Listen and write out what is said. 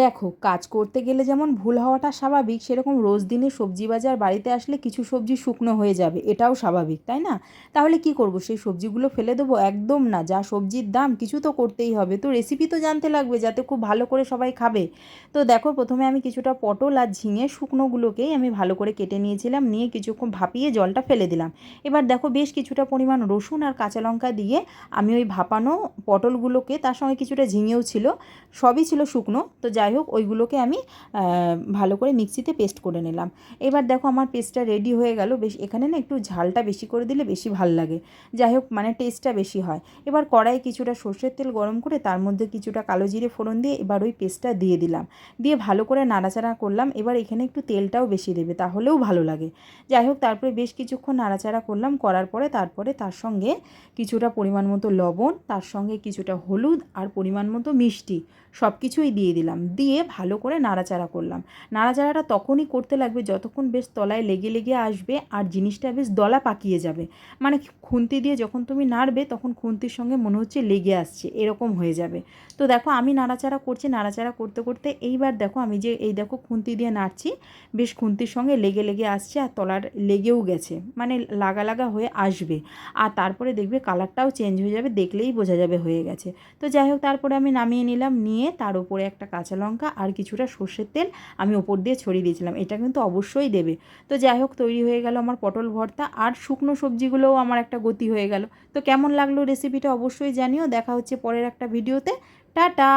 দেখো, কাজ করতে গেলে যেমন ভুল হওয়াটা স্বাভাবিক, সেরকম রোজ দিনে সবজি বাজার বাড়িতে আসলে কিছু সবজি শুকনো হয়ে যাবে, এটাও স্বাভাবিক, তাই না? তাহলে কি করব, সেই সবজিগুলো ফেলে দেবো? একদম না, যা সবজির দাম কিছু তো করতেই হবে, তো রেসিপি তো জানতে লাগবে যাতে খুব ভালো করে সবাই খাবে। তো দেখো, প্রথমে আমি কিছুটা পটল আর ঝিঙে শুকনোগুলোকেই আমি ভালো করে কেটে নিয়েছিলাম, নিয়ে কিছুক্ষণ ভাপিয়ে জলটা ফেলে দিলাম। এবার দেখো, বেশ কিছুটা পরিমাণ রসুন আর কাঁচা লঙ্কা দিয়ে আমি ওই ভাপানো পটলগুলোকে, তার সঙ্গে কিছুটা ঝিঙেও ছিল, সবই ছিল শুকনো, তো যাই হোক ওইগুলোকে আমি ভালো করে মিক্সিতে পেস্ট করে নিলাম। এবার দেখো আমার পেস্টটা রেডি হয়ে গেল। বেশ, এখানে না একটু ঝালটা বেশি করে দিলে বেশি ভাল লাগে, যাই হোক মানে টেস্টটা বেশি হয়। এবার কড়াইয়ে কিছুটা সর্ষের তেল গরম করে তার মধ্যে কিছুটা কালো জিরে ফোড়ন দিয়ে এবার ওই পেস্টটা দিয়ে দিলাম, দিয়ে ভালো করে নাড়াচাড়া করলাম। এবার এখানে একটু তেলটাও বেশি দেবে, তাহলেও ভালো লাগে। যাই হোক, তারপরে বেশ কিছুক্ষণ নাড়াচাড়া করলাম, করার পরে তারপরে তার সঙ্গে কিছুটা পরিমাণ মতো লবণ, তার সঙ্গে কিছুটা হলুদ আর পরিমাণ মতো মিষ্টি সব কিছুই দিয়ে দিলাম, দিয়ে ভালো করে নাড়াচাড়া করলাম। নাড়াচাড়াটা তখনই করতে লাগবে যতক্ষণ বেশ তলায় লেগে লেগে আসবে আর জিনিসটা বেশ দলা পাকিয়ে যাবে, মানে খুন্তি দিয়ে যখন তুমি নাড়বে তখন খুন্তির সঙ্গে মনে হচ্ছে লেগে আসছে, এরকম হয়ে যাবে। তো দেখো আমি নাড়াচাড়া করছি, নাড়াচাড়া করতে করতে এইবার দেখো আমি যে এই দেখো খুন্তি দিয়ে নাড়ছি, বেশ খুন্তির সঙ্গে লেগে লেগে আসছে আর তলার লেগেও গেছে, মানে লাগা লাগা হয়ে আসবে। আর তারপরে দেখবে কালারটাও চেঞ্জ হয়ে যাবে, দেখলেই বোঝা যাবে হয়ে গেছে। তো যাই হোক, তারপরে আমি নামিয়ে নিলাম, নিয়ে তার উপরে একটা কাঁচা লঙ্কা আর কিছুটা সর্ষের তেল আমি ওপর দিয়ে ছড়িয়ে দিয়েছিলাম, এটা কিন্তু অবশ্যই দেবে। তো যাই হোক, তৈরি হয়ে গেল আমার পটল ভর্তা, আর শুকনো সবজিগুলোও আমার একটা গতি হয়ে গেল। তো কেমন লাগলো রেসিপিটা অবশ্যই জানিও। দেখা হচ্ছে পরের একটা ভিডিওতে। টাটা।